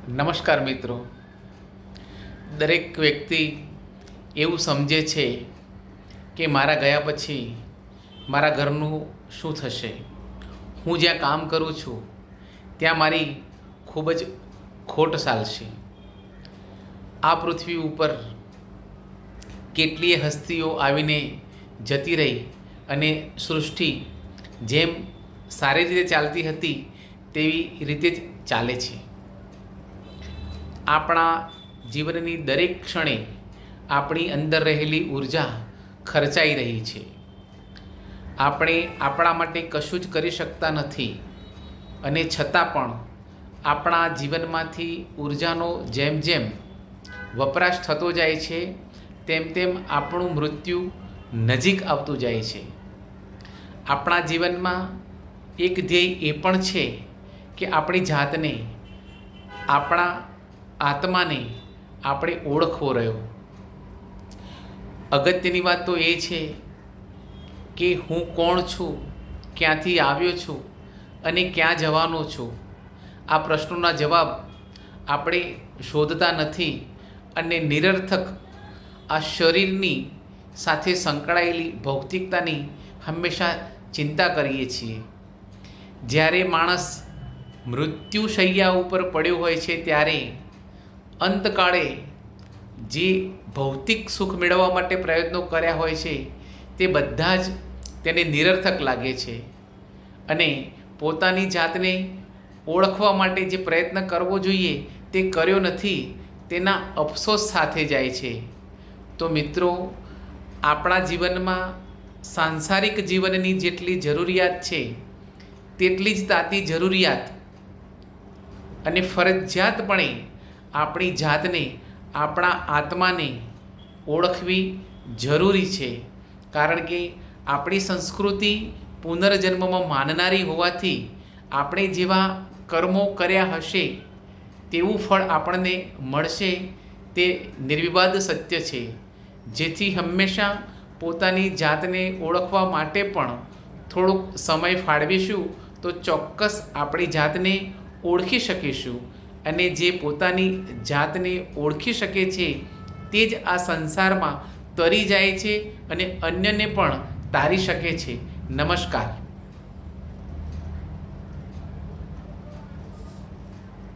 નમસ્કાર મિત્રો. દરેક વ્યક્તિ એવું સમજે છે કે મારા ગયા પછી મારા ઘરનું શું થશે. હું જ્યાં કામ કરું છું ત્યાં મારી ખૂબ જ ખોટ ચાલશે. આ પૃથ્વી ઉપર કેટલીય હસ્તીઓ આવીને જતી રહી અને સૃષ્ટિ જેમ સારી રીતે ચાલતી હતી તેવી રીતે જ ચાલે છે. આપણા જીવનની દરેક ક્ષણે આપણી અંદર રહેલી ઉર્જા ખર્ચાઈ રહી છે. આપણે આપણા માટે કશું જ કરી શકતા નથી અને છતાં પણ આપણા જીવનમાંથી ઉર્જાનો જેમ જેમ વપરાશ થતો જાય છે તેમ તેમ આપણું મૃત્યુ નજીક આવતું જાય છે. આપણા જીવનમાં એક ધ્યેય એ પણ છે કે આપણી જાતને, આપણા આત્માને આપણે ઓળખવો રહ્યો. અગત્યની વાત તો એ છે કે હું કોણ છું, ક્યાંથી આવ્યો છું અને ક્યાં જવાનો છું. આ પ્રશ્નોના જવાબ આપણે શોધતા નથી અને નિરર્થક આ શરીરની સાથે સંકળાયેલી ભૌતિકતાની હંમેશા ચિંતા કરીએ છીએ. જ્યારે માણસ મૃત્યુશૈયા ઉપર પડ્યો હોય છે ત્યારે અંતકાળે જે ભૌતિક સુખ મેળવવા માટે પ્રયત્નો કર્યા હોય છે તે બધા જ તેને નિરર્થક લાગે છે અને પોતાની જાતને ઓળખવા માટે જે પ્રયત્ન કરવો જોઈએ તે કર્યો નથી તેના અફસોસ સાથે જાય છે. તો મિત્રો, આપણા જીવનમાં સાંસારિક જીવનની જેટલી જરૂરિયાત છે તેટલી જ તાતી જરૂરિયાત અને ફરજિયાતપણે આપણી જાતને, આપણા આત્માને ઓળખવી જરૂરી છે. કારણ કે આપણી સંસ્કૃતિ પુનર્જન્મમાં માનનારી હોવાથી આપણે જેવા કર્મો કર્યા હશે તેવું ફળ આપણને મળશે તે નિર્વિવાદ સત્ય છે. જેથી હંમેશા પોતાની જાતને ઓળખવા માટે પણ થોડોક સમય ફાળવીશું તો ચોક્કસ આપણી જાતને ઓળખી શકીશું. અને જે પોતાની જાતને ઓળખી શકે છે તે જ આ સંસારમાં તરી જાય છે અને અન્યને પણ તારી શકે છે. નમસ્કાર.